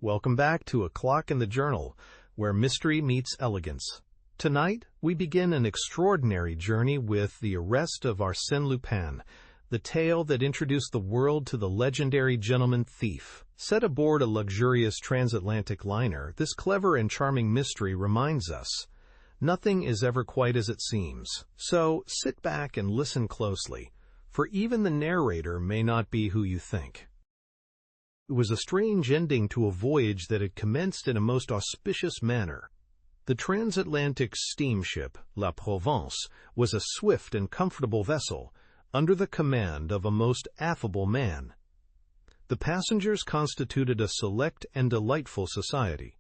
Welcome back to A Clock in the Journal, where mystery meets elegance. Tonight, we begin an extraordinary journey with The Arrest of Arsène Lupin, the tale that introduced the world to the legendary gentleman thief. Set aboard a luxurious transatlantic liner, this clever and charming mystery reminds us, nothing is ever quite as it seems. So, sit back and listen closely, for even the narrator may not be who you think. It was a strange ending to a voyage that had commenced in a most auspicious manner. The transatlantic steamship, La Provence, was a swift and comfortable vessel, under the command of a most affable man. The passengers constituted a select and delightful society.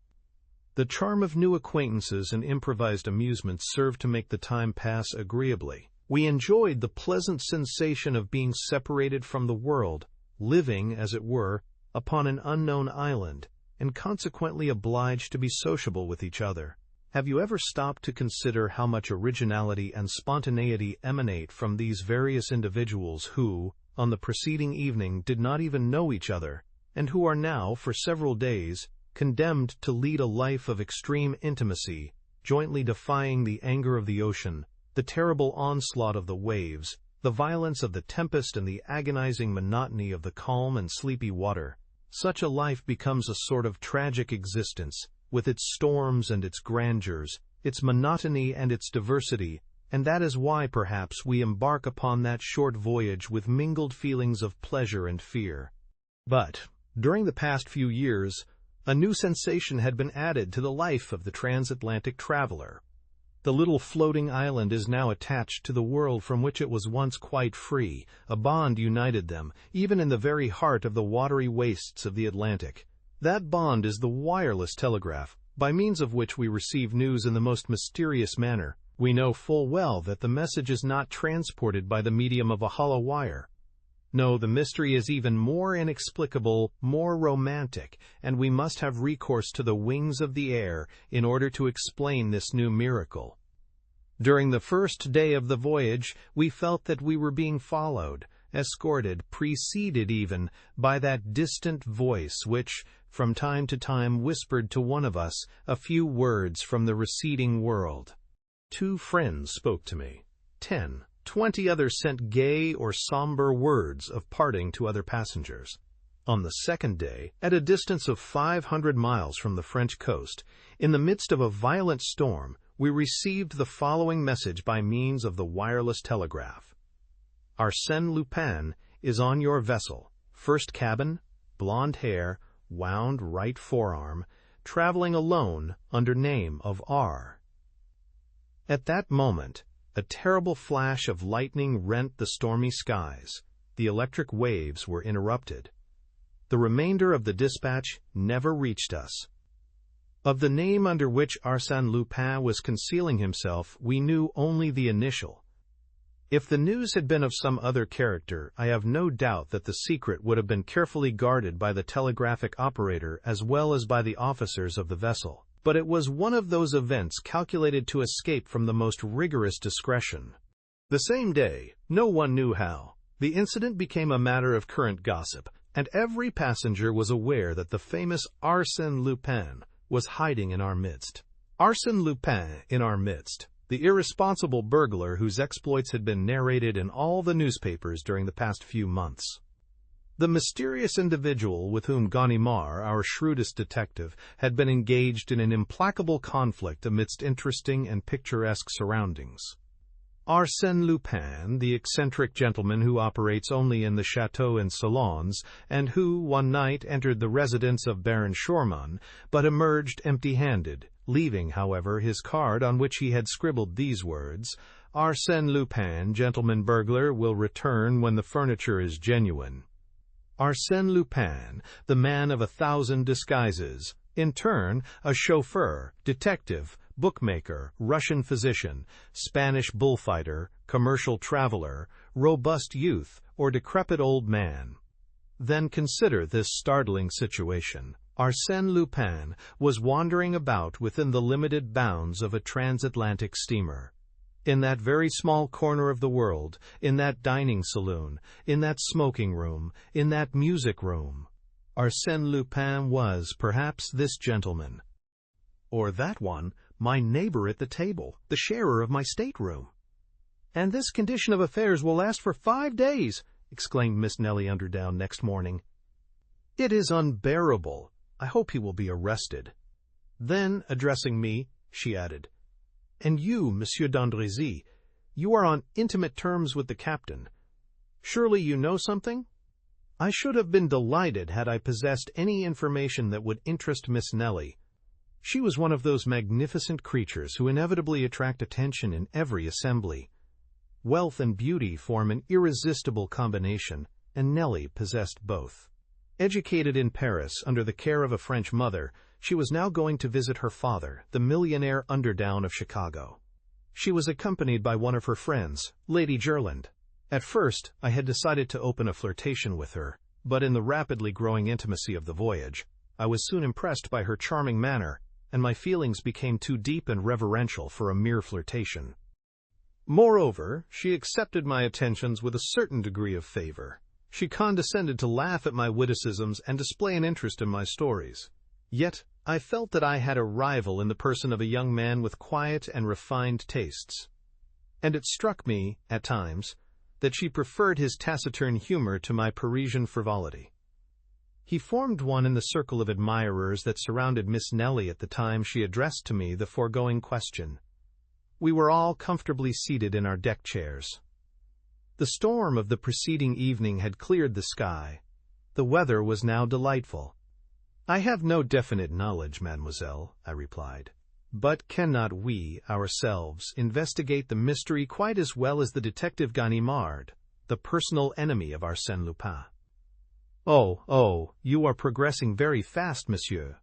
The charm of new acquaintances and improvised amusements served to make the time pass agreeably. We enjoyed the pleasant sensation of being separated from the world, living, as it were, upon an unknown island, and consequently obliged to be sociable with each other. Have you ever stopped to consider how much originality and spontaneity emanate from these various individuals who, on the preceding evening, did not even know each other, and who are now, for several days, condemned to lead a life of extreme intimacy, jointly defying the anger of the ocean, the terrible onslaught of the waves, the violence of the tempest, and the agonizing monotony of the calm and sleepy water? Such a life becomes a sort of tragic existence, with its storms and its grandeurs, its monotony and its diversity, and that is why, perhaps, we embark upon that short voyage with mingled feelings of pleasure and fear. But, during the past few years, a new sensation had been added to the life of the transatlantic traveler. The little floating island is now attached to the world from which it was once quite free. A bond united them, even in the very heart of the watery wastes of the Atlantic. That bond is the wireless telegraph, by means of which we receive news in the most mysterious manner. We know full well that the message is not transported by the medium of a hollow wire. No, the mystery is even more inexplicable, more romantic, and we must have recourse to the wings of the air in order to explain this new miracle. During the first day of the voyage, we felt that we were being followed, escorted, preceded even, by that distant voice which, from time to time, whispered to one of us a few words from the receding world. 2 friends spoke to me. 10, 20 others sent gay or somber words of parting to other passengers. On the second day, at a distance of 500 miles from the French coast, in the midst of a violent storm, we received the following message by means of the wireless telegraph. Arsène Lupin is on your vessel, first cabin, blonde hair, wound right forearm, traveling alone under name of R. At that moment, a terrible flash of lightning rent the stormy skies. The electric waves were interrupted. The remainder of the dispatch never reached us. Of the name under which Arsène Lupin was concealing himself, we knew only the initial. If the news had been of some other character, I have no doubt that the secret would have been carefully guarded by the telegraphic operator as well as by the officers of the vessel. But it was one of those events calculated to escape from the most rigorous discretion. The same day, no one knew how, the incident became a matter of current gossip, and every passenger was aware that the famous Arsène Lupin was hiding in our midst. Arsène Lupin in our midst, the irresponsible burglar whose exploits had been narrated in all the newspapers during the past few months. The mysterious individual with whom Ganimard, our shrewdest detective, had been engaged in an implacable conflict amidst interesting and picturesque surroundings. Arsène Lupin, the eccentric gentleman who operates only in the chateaux and salons, and who, one night, entered the residence of Baron Schormann, but emerged empty-handed, leaving, however, his card on which he had scribbled these words, "Arsène Lupin, gentleman-burglar, will return when the furniture is genuine." Arsène Lupin, the man of 1,000 disguises, in turn, a chauffeur, detective, bookmaker, Russian physician, Spanish bullfighter, commercial traveler, robust youth, or decrepit old man. Then consider this startling situation. Arsène Lupin was wandering about within the limited bounds of a transatlantic steamer. In that very small corner of the world, in that dining saloon, in that smoking room, in that music room. Arsène Lupin was perhaps this gentleman. Or that one, my neighbor at the table, the sharer of my stateroom. "And this condition of affairs will last for 5 days," exclaimed Miss Nellie Underdown next morning. "It is unbearable. I hope he will be arrested." Then, addressing me, she added, "And you, Monsieur d'Andrézy, you are on intimate terms with the captain. Surely you know something?" I should have been delighted had I possessed any information that would interest Miss Nellie. She was one of those magnificent creatures who inevitably attract attention in every assembly. Wealth and beauty form an irresistible combination, and Nellie possessed both. Educated in Paris under the care of a French mother, she was now going to visit her father, the millionaire Underdown of Chicago. She was accompanied by one of her friends, Lady Gerland. At first, I had decided to open a flirtation with her, but in the rapidly growing intimacy of the voyage, I was soon impressed by her charming manner, and my feelings became too deep and reverential for a mere flirtation. Moreover, she accepted my attentions with a certain degree of favor. She condescended to laugh at my witticisms and display an interest in my stories. Yet, I felt that I had a rival in the person of a young man with quiet and refined tastes. And it struck me, at times, that she preferred his taciturn humor to my Parisian frivolity. He formed one in the circle of admirers that surrounded Miss Nellie at the time she addressed to me the foregoing question. We were all comfortably seated in our deck chairs. The storm of the preceding evening had cleared the sky. The weather was now delightful. "I have no definite knowledge, mademoiselle," I replied. "But cannot we, ourselves, investigate the mystery quite as well as the detective Ganimard, the personal enemy of Arsène Lupin?" Oh, you are progressing very fast, monsieur."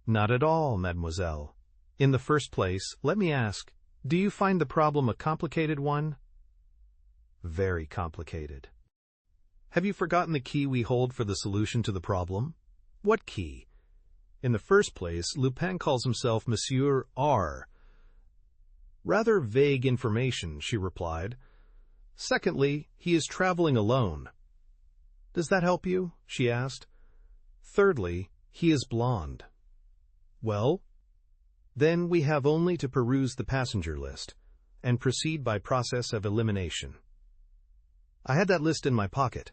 "Not at all, mademoiselle. In the first place, let me ask, do you find the problem a complicated one?" "Very complicated." "Have you forgotten the key we hold for the solution to the problem?" "What key?" "In the first place, Lupin calls himself Monsieur R." "Rather vague information," she replied. "Secondly, he is traveling alone." "Does that help you?" she asked. "Thirdly, he is blonde." "Well?" "Then we have only to peruse the passenger list, and proceed by process of elimination." I had that list in my pocket.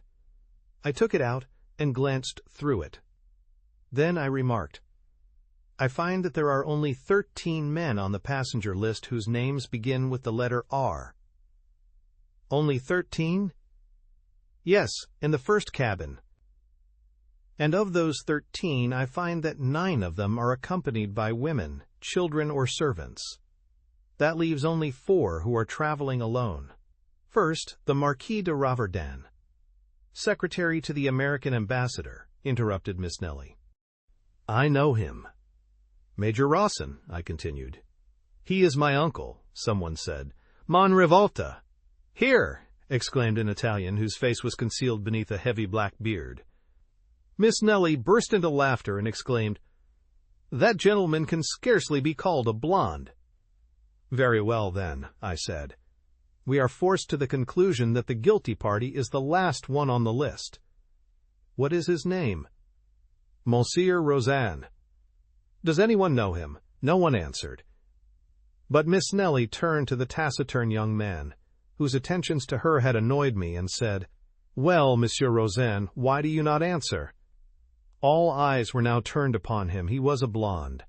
I took it out and glanced through it. Then I remarked, "I find that there are only 13 men on the passenger list whose names begin with the letter R." "Only 13? "Yes, in the first cabin. And of those 13, I find that 9 of them are accompanied by women, children, or servants. That leaves only 4 who are traveling alone. First, the Marquis de Raverdan." "Secretary to the American ambassador," interrupted Miss Nellie. "I know him." "Major Rawson," I continued. "He is my uncle," someone said. "Mon Rivolta." "Here!" exclaimed an Italian whose face was concealed beneath a heavy black beard. Miss Nellie burst into laughter and exclaimed, "That gentleman can scarcely be called a blonde." "Very well, then," I said. "We are forced to the conclusion that the guilty party is the last one on the list." "What is his name?" "Monsieur Roseanne." "Does anyone know him?" No one answered. But Miss Nellie turned to the taciturn young man, whose attentions to her had annoyed me, and said, "Well, Monsieur Roseanne, why do you not answer?" All eyes were now turned upon him. He was a blonde.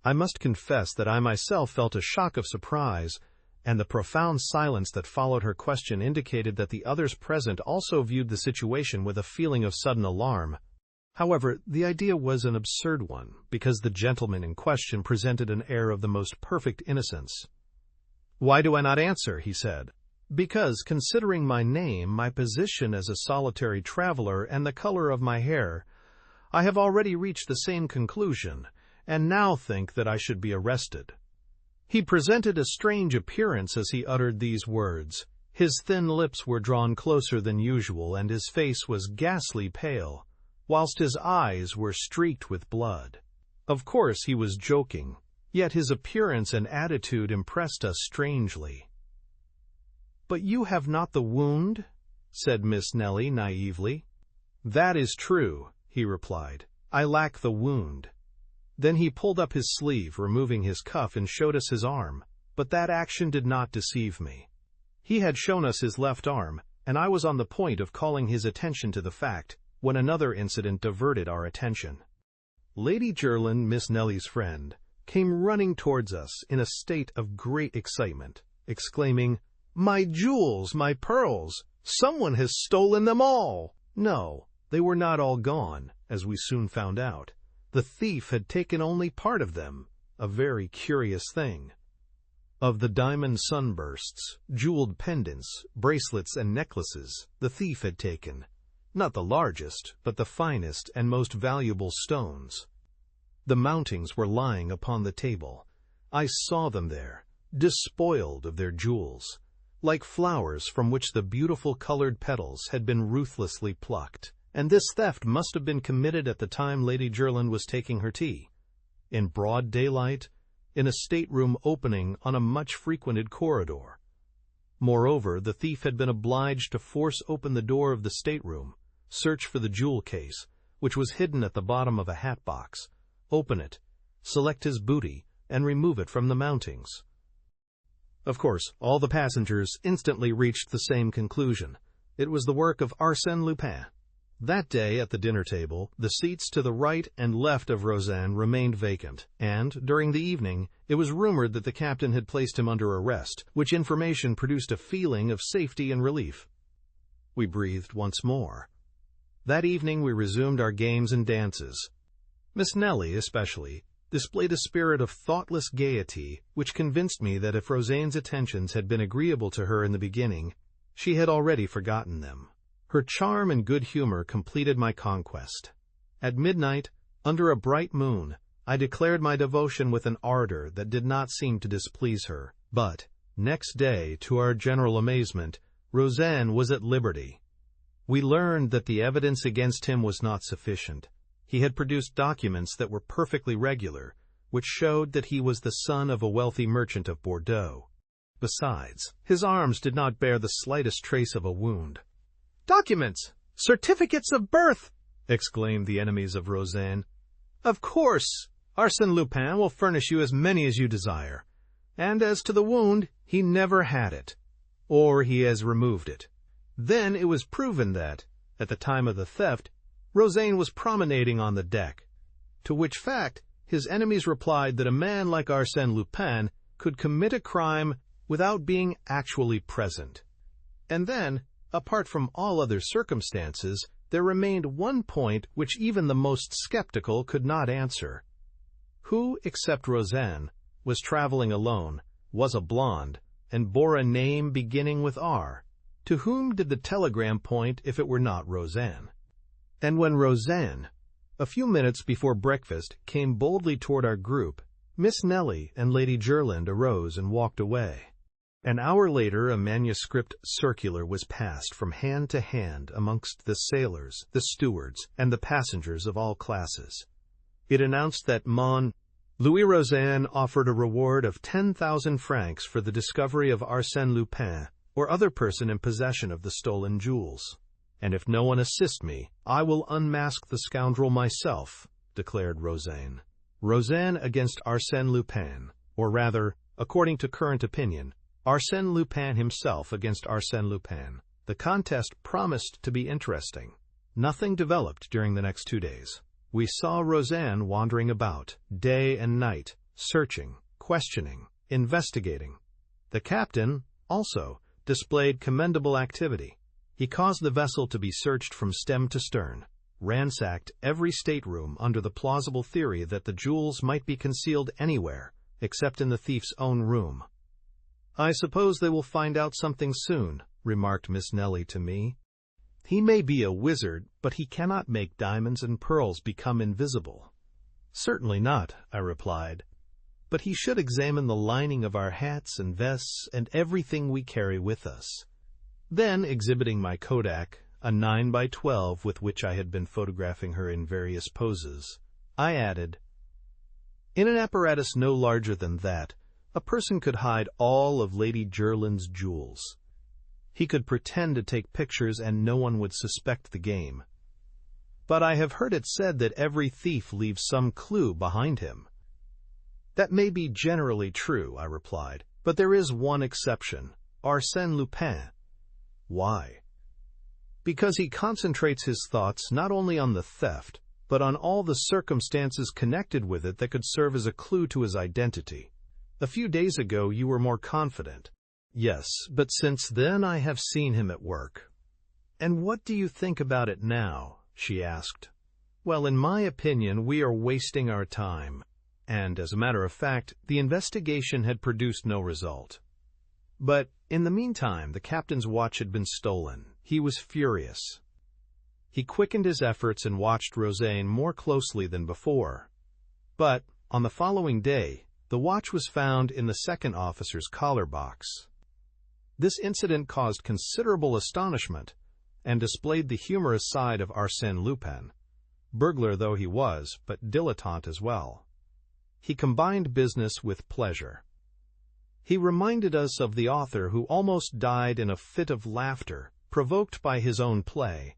I must confess that I myself felt a shock of surprise, and the profound silence that followed her question indicated that the others present also viewed the situation with a feeling of sudden alarm. However, the idea was an absurd one, because the gentleman in question presented an air of the most perfect innocence. "Why do I not answer?" he said. "Because, considering my name, my position as a solitary traveler, and the color of my hair, I have already reached the same conclusion, and now think that I should be arrested." He presented a strange appearance as he uttered these words. His thin lips were drawn closer than usual, and his face was ghastly pale, whilst his eyes were streaked with blood. Of course he was joking, yet his appearance and attitude impressed us strangely. "But you have not the wound?" said Miss Nellie naively. "That is true," he replied. "I lack the wound." Then he pulled up his sleeve, removing his cuff, and showed us his arm. But that action did not deceive me. He had shown us his left arm, and I was on the point of calling his attention to the fact when another incident diverted our attention. Lady Jerland, Miss Nelly's friend, came running towards us in a state of great excitement, exclaiming, "My jewels, my pearls! Someone has stolen them all!" No, they were not all gone, as we soon found out. The thief had taken only part of them, a very curious thing. Of the diamond sunbursts, jeweled pendants, bracelets, and necklaces, the thief had taken, not the largest, but the finest and most valuable stones. The mountings were lying upon the table. I saw them there, despoiled of their jewels, like flowers from which the beautiful colored petals had been ruthlessly plucked. And this theft must have been committed at the time Lady Jerland was taking her tea, in broad daylight, in a stateroom opening on a much-frequented corridor. Moreover, the thief had been obliged to force open the door of the stateroom, search for the jewel case, which was hidden at the bottom of a hat box, open it, select his booty, and remove it from the mountings. Of course, all the passengers instantly reached the same conclusion. It was the work of Arsène Lupin. That day at the dinner table, the seats to the right and left of Roseanne remained vacant, and, during the evening, it was rumored that the captain had placed him under arrest, which information produced a feeling of safety and relief. We breathed once more. That evening we resumed our games and dances. Miss Nelly, especially, displayed a spirit of thoughtless gaiety which convinced me that if Roseanne's attentions had been agreeable to her in the beginning, she had already forgotten them. Her charm and good humor completed my conquest. At midnight, under a bright moon, I declared my devotion with an ardor that did not seem to displease her. But, next day, to our general amazement, Roseanne was at liberty. We learned that the evidence against him was not sufficient. He had produced documents that were perfectly regular, which showed that he was the son of a wealthy merchant of Bordeaux. Besides, his arms did not bear the slightest trace of a wound. "Documents! Certificates of birth!" exclaimed the enemies of Roseanne. "Of course, Arsène Lupin will furnish you as many as you desire. And as to the wound, he never had it, or he has removed it." Then it was proven that, at the time of the theft, Roseanne was promenading on the deck, to which fact his enemies replied that a man like Arsène Lupin could commit a crime without being actually present. And then, apart from all other circumstances, there remained one point which even the most skeptical could not answer. Who, except Roseanne, was traveling alone, was a blonde, and bore a name beginning with R? To whom did the telegram point if it were not Roseanne? And when Roseanne, a few minutes before breakfast, came boldly toward our group, Miss Nelly and Lady Jerland arose and walked away. An hour later, a manuscript circular was passed from hand to hand amongst the sailors, the stewards, and the passengers of all classes. It announced that Louis Roseanne offered a reward of 10,000 francs for the discovery of Arsène Lupin or other person in possession of the stolen jewels. "And if no one assist me, I will unmask the scoundrel myself," declared Roseanne. Roseanne against Arsène Lupin, or rather, according to current opinion, Arsène Lupin himself against Arsène Lupin. The contest promised to be interesting. Nothing developed during the next 2 days. We saw Roseanne wandering about, day and night, searching, questioning, investigating. The captain, also, displayed commendable activity. He caused the vessel to be searched from stem to stern, ransacked every stateroom under the plausible theory that the jewels might be concealed anywhere, except in the thief's own room. "I suppose they will find out something soon," remarked Miss Nelly to me. "He may be a wizard, but he cannot make diamonds and pearls become invisible." "Certainly not," I replied. "But he should examine the lining of our hats and vests and everything we carry with us." Then, exhibiting my Kodak, a 9x12 with which I had been photographing her in various poses, I added, "In an apparatus no larger than that, a person could hide all of Lady Jerland's jewels. He could pretend to take pictures and no one would suspect the game. but I have heard it said that every thief leaves some clue behind him." "That may be generally true," I replied, "but there is one exception, Arsène Lupin." "Why?" "Because he concentrates his thoughts not only on the theft, but on all the circumstances connected with it that could serve as a clue to his identity. A few days ago you were more confident." "Yes, but since then I have seen him at work." "And what do you think about it now?" she asked. "Well, in my opinion, we are wasting our time." And, as a matter of fact, the investigation had produced no result. But, in the meantime, the captain's watch had been stolen. He was furious. He quickened his efforts and watched Rosanne more closely than before. But, on the following day, the watch was found in the second officer's collar box. This incident caused considerable astonishment and displayed the humorous side of Arsène Lupin, burglar though he was, but dilettante as well. He combined business with pleasure. He reminded us of the author who almost died in a fit of laughter, provoked by his own play.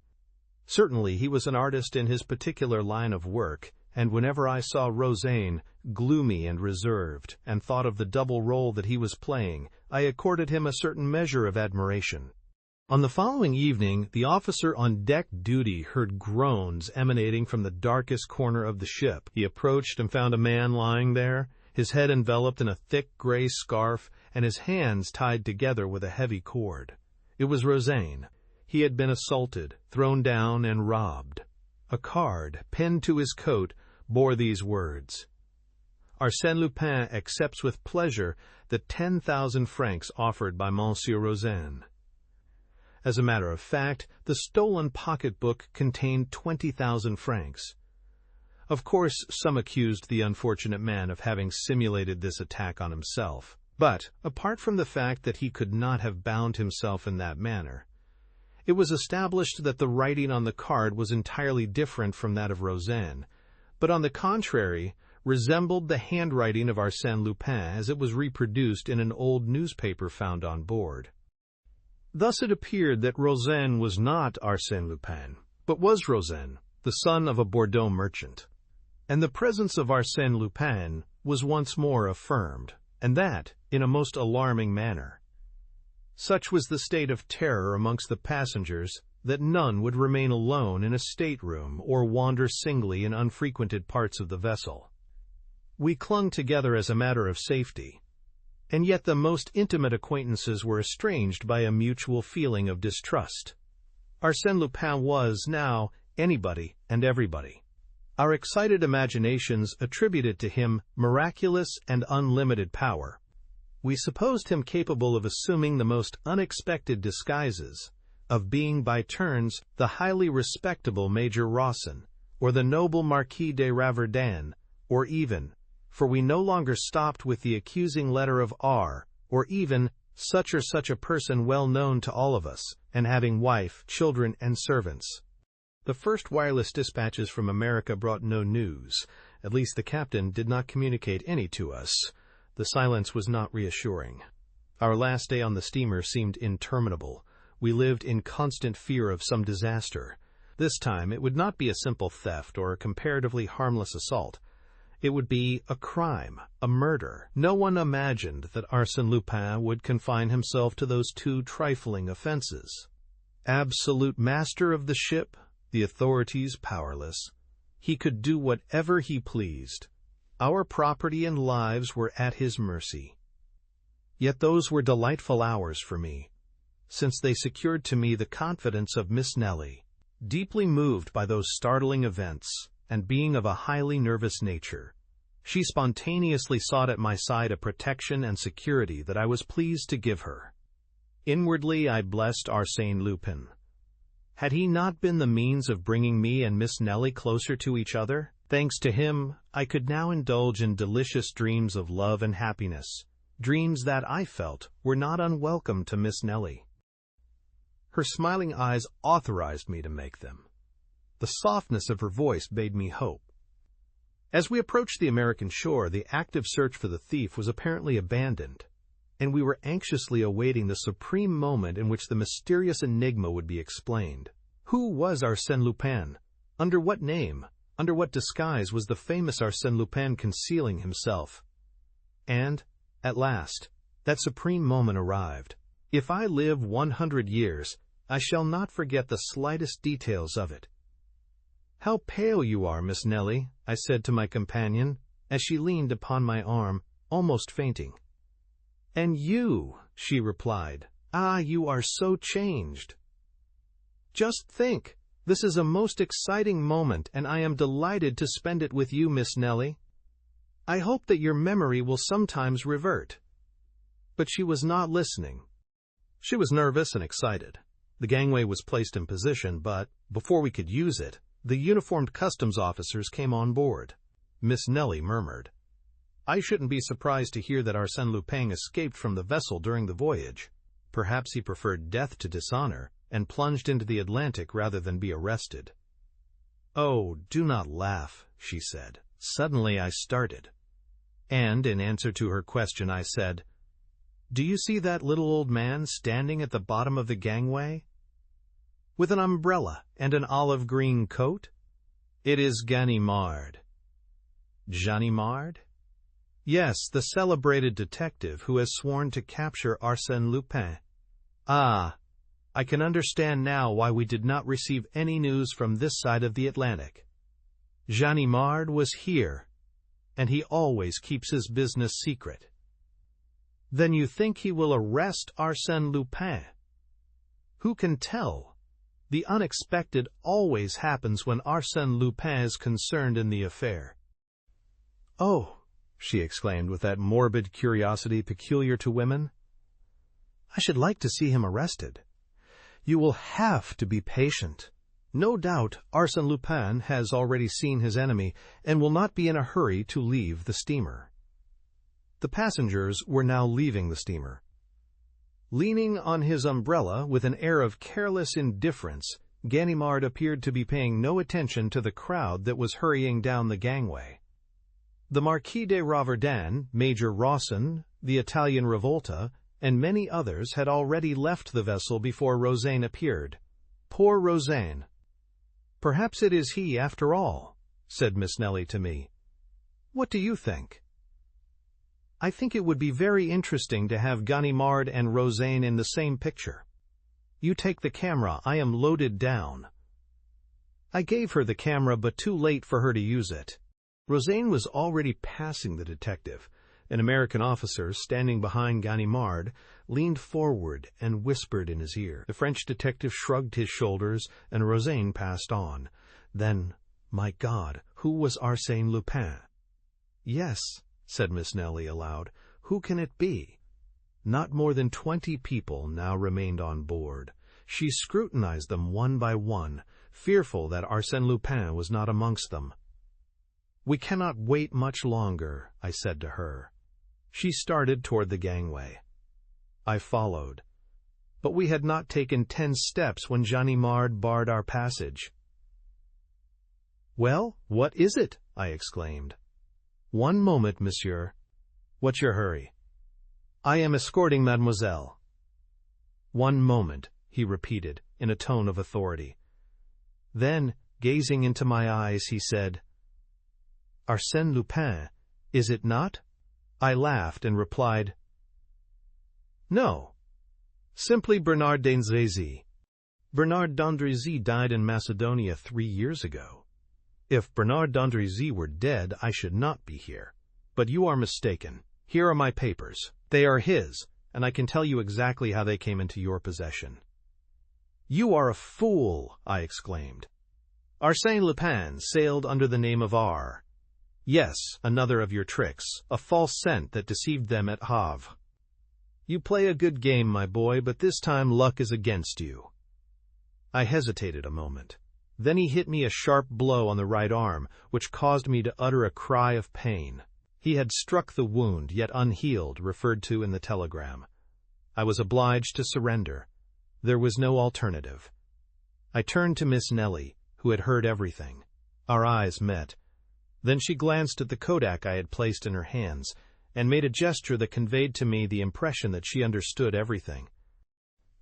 Certainly he was an artist in his particular line of work, and whenever I saw Rosanne, gloomy and reserved, and thought of the double role that he was playing, I accorded him a certain measure of admiration. On the following evening, the officer on deck duty heard groans emanating from the darkest corner of the ship. He approached and found a man lying there, his head enveloped in a thick gray scarf, and his hands tied together with a heavy cord. It was Rosanne. He had been assaulted, thrown down, and robbed. A card, pinned to his coat, bore these words: "Arsène Lupin accepts with pleasure the 10,000 francs offered by Monsieur Rosanne." As a matter of fact, the stolen pocketbook contained 20,000 francs. Of course, some accused the unfortunate man of having simulated this attack on himself. But, apart from the fact that he could not have bound himself in that manner, it was established that the writing on the card was entirely different from that of Rosanne, but on the contrary, resembled the handwriting of Arsène Lupin as it was reproduced in an old newspaper found on board. Thus it appeared that Rosanne was not Arsène Lupin, but was Rosanne, the son of a Bordeaux merchant. And the presence of Arsène Lupin was once more affirmed, and that in a most alarming manner. Such was the state of terror amongst the passengers that none would remain alone in a stateroom or wander singly in unfrequented parts of the vessel. We clung together as a matter of safety, and yet the most intimate acquaintances were estranged by a mutual feeling of distrust. Arsène Lupin was, now, anybody and everybody. Our excited imaginations attributed to him miraculous and unlimited power. We supposed him capable of assuming the most unexpected disguises, of being by turns the highly respectable Major Rawson, or the noble Marquis de Raverdan, or even, for we no longer stopped with the accusing letter of R, or even such or such a person well known to all of us, and having wife, children, and servants. The first wireless dispatches from America brought no news. At least the captain did not communicate any to us. The silence was not reassuring. Our last day on the steamer seemed interminable. We lived in constant fear of some disaster. This time it would not be a simple theft or a comparatively harmless assault. It would be a crime, a murder. No one imagined that Arsène Lupin would confine himself to those two trifling offenses. Absolute master of the ship, the authorities powerless. He could do whatever he pleased. Our property and lives were at his mercy. Yet those were delightful hours for me, since they secured to me the confidence of Miss Nellie. Deeply moved by those startling events, and being of a highly nervous nature, she spontaneously sought at my side a protection and security that I was pleased to give her. Inwardly I blessed Arsène Lupin. Had he not been the means of bringing me and Miss Nellie closer to each other? Thanks to him, I could now indulge in delicious dreams of love and happiness, dreams that I felt were not unwelcome to Miss Nellie. Her smiling eyes authorized me to make them. The softness of her voice bade me hope. As we approached the American shore, the active search for the thief was apparently abandoned, and we were anxiously awaiting the supreme moment in which the mysterious enigma would be explained. Who was Arsène Lupin? Under what name, under what disguise was the famous Arsène Lupin concealing himself? And, at last, that supreme moment arrived. If I live 100 years, I shall not forget the slightest details of it. "How pale you are, Miss Nellie," I said to my companion, as she leaned upon my arm, almost fainting. "And you," she replied, "ah, you are so changed." "Just think, this is a most exciting moment, and I am delighted to spend it with you, Miss Nellie. I hope that your memory will sometimes revert." But she was not listening. She was nervous and excited. The gangway was placed in position, but, before we could use it, the uniformed customs officers came on board. Miss Nellie murmured, "I shouldn't be surprised to hear that Arsène Lupin escaped from the vessel during the voyage. Perhaps he preferred death to dishonor, and plunged into the Atlantic rather than be arrested." "Oh, do not laugh," she said. Suddenly I started. And, in answer to her question, I said, "Do you see that little old man standing at the bottom of the gangway, with an umbrella and an olive-green coat? It is Ganimard." "Ganimard?" "Yes, the celebrated detective who has sworn to capture Arsène Lupin." "Ah, I can understand now why we did not receive any news from this side of the Atlantic. Ganimard was here, and he always keeps his business secret." "Then you think he will arrest Arsène Lupin?" "Who can tell? The unexpected always happens when Arsène Lupin is concerned in the affair." "Oh," she exclaimed with that morbid curiosity peculiar to women, "I should like to see him arrested. You will have to be patient. No doubt Arsène Lupin has already seen his enemy and will not be in a hurry to leave the steamer." The passengers were now leaving the steamer. Leaning on his umbrella with an air of careless indifference, Ganimard appeared to be paying no attention to the crowd that was hurrying down the gangway. The Marquis de Ravardin, Major Rawson, the Italian Revolta, and many others had already left the vessel before Rozaine appeared. Poor Rozaine! "Perhaps it is he, after all," said Miss Nellie to me. "What do you think?" "I think it would be very interesting to have Ganimard and Rozaine in the same picture. You take the camera, I am loaded down." I gave her the camera, but too late for her to use it. Rozaine was already passing the detective. An American officer, standing behind Ganimard, leaned forward and whispered in his ear. The French detective shrugged his shoulders, and Rozaine passed on. Then, my God, who was Arsène Lupin? "Yes," said Miss Nellie aloud, "who can it be?" Not more than 20 people now remained on board. She scrutinized them one by one, fearful that Arsène Lupin was not amongst them. "We cannot wait much longer," I said to her. She started toward the gangway. I followed. But we had not taken 10 steps when Ganimard barred our passage. "Well, what is it?" I exclaimed. "One moment, monsieur." "What's your hurry?" "I am escorting mademoiselle." "One moment," he repeated, in a tone of authority. Then, gazing into my eyes, he said, "Arsène Lupin, is it not?" I laughed and replied, "No, simply Bernard d'Andrézy. Bernard d'Andrézy died in Macedonia 3 years ago. If Bernard d'Andrézy were dead, I should not be here. But you are mistaken. Here are my papers. They are his, and I can tell you exactly how they came into your possession." "You are a fool!" I exclaimed. "Arsène Lupin sailed under the name of R. Yes, another of your tricks, a false scent that deceived them at Havre. You play a good game, my boy, but this time luck is against you." I hesitated a moment. Then he hit me a sharp blow on the right arm, which caused me to utter a cry of pain. He had struck the wound, yet unhealed, referred to in the telegram. I was obliged to surrender. There was no alternative. I turned to Miss Nellie, who had heard everything. Our eyes met. Then she glanced at the kodak I had placed in her hands, and made a gesture that conveyed to me the impression that she understood everything.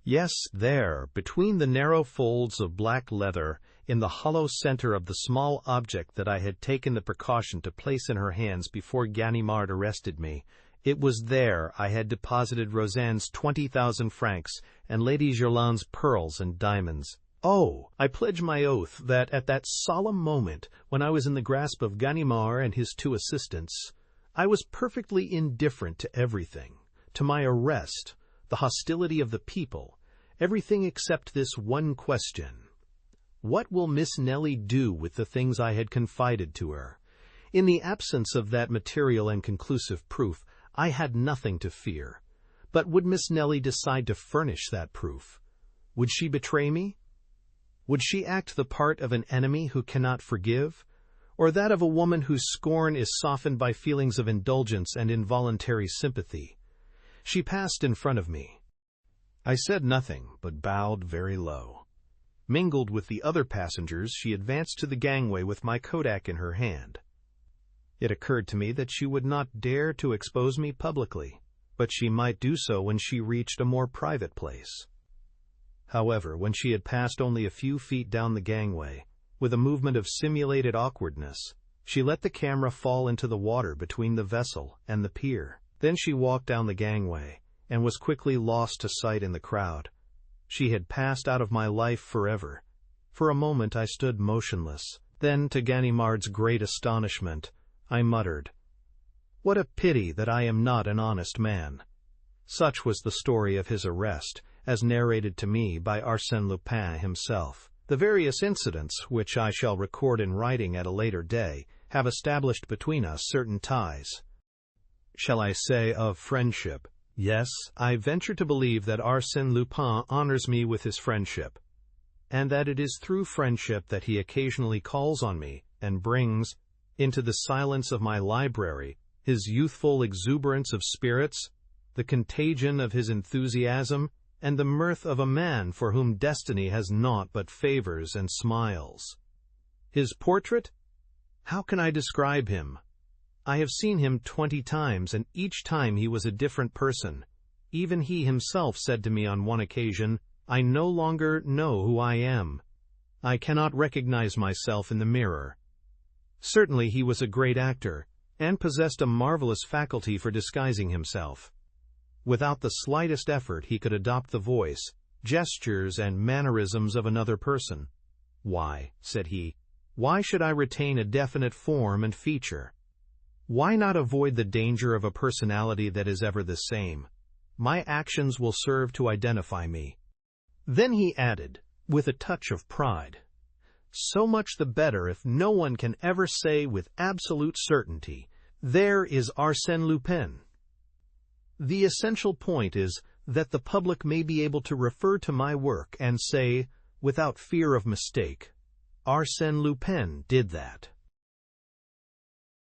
Yes, there, between the narrow folds of black leather, in the hollow center of the small object that I had taken the precaution to place in her hands before Ganimard arrested me. It was there I had deposited Roseanne's 20,000 francs and Lady Gerland's pearls and diamonds. Oh, I pledge my oath that at that solemn moment, when I was in the grasp of Ganimard and his 2 assistants, I was perfectly indifferent to everything, to my arrest, the hostility of the people, everything except this one question. What will Miss Nellie do with the things I had confided to her? In the absence of that material and conclusive proof, I had nothing to fear. But would Miss Nellie decide to furnish that proof? Would she betray me? Would she act the part of an enemy who cannot forgive, or that of a woman whose scorn is softened by feelings of indulgence and involuntary sympathy? She passed in front of me. I said nothing, but bowed very low. Mingled with the other passengers, she advanced to the gangway with my kodak in her hand. It occurred to me that she would not dare to expose me publicly, but she might do so when she reached a more private place. However, when she had passed only a few feet down the gangway, with a movement of simulated awkwardness, she let the camera fall into the water between the vessel and the pier. Then she walked down the gangway and was quickly lost to sight in the crowd. She had passed out of my life forever. For a moment I stood motionless. Then, to Ganimard's great astonishment, I muttered, "What a pity that I am not an honest man." Such was the story of his arrest, as narrated to me by Arsène Lupin himself. The various incidents, which I shall record in writing at a later day, have established between us certain ties. Shall I say of friendship? Yes, I venture to believe that Arsène Lupin honors me with his friendship, and that it is through friendship that he occasionally calls on me and brings, into the silence of my library, his youthful exuberance of spirits, the contagion of his enthusiasm, and the mirth of a man for whom destiny has naught but favors and smiles. His portrait? How can I describe him? I have seen him 20 times, and each time he was a different person. Even he himself said to me on one occasion, "I no longer know who I am. I cannot recognize myself in the mirror." Certainly he was a great actor, and possessed a marvelous faculty for disguising himself. Without the slightest effort he could adopt the voice, gestures, and mannerisms of another person. "Why," said he, "why should I retain a definite form and feature? Why not avoid the danger of a personality that is ever the same? My actions will serve to identify me." Then he added, with a touch of pride, "So much the better if no one can ever say with absolute certainty, 'There is Arsène Lupin.' The essential point is that the public may be able to refer to my work and say, without fear of mistake, 'Arsène Lupin did that.'"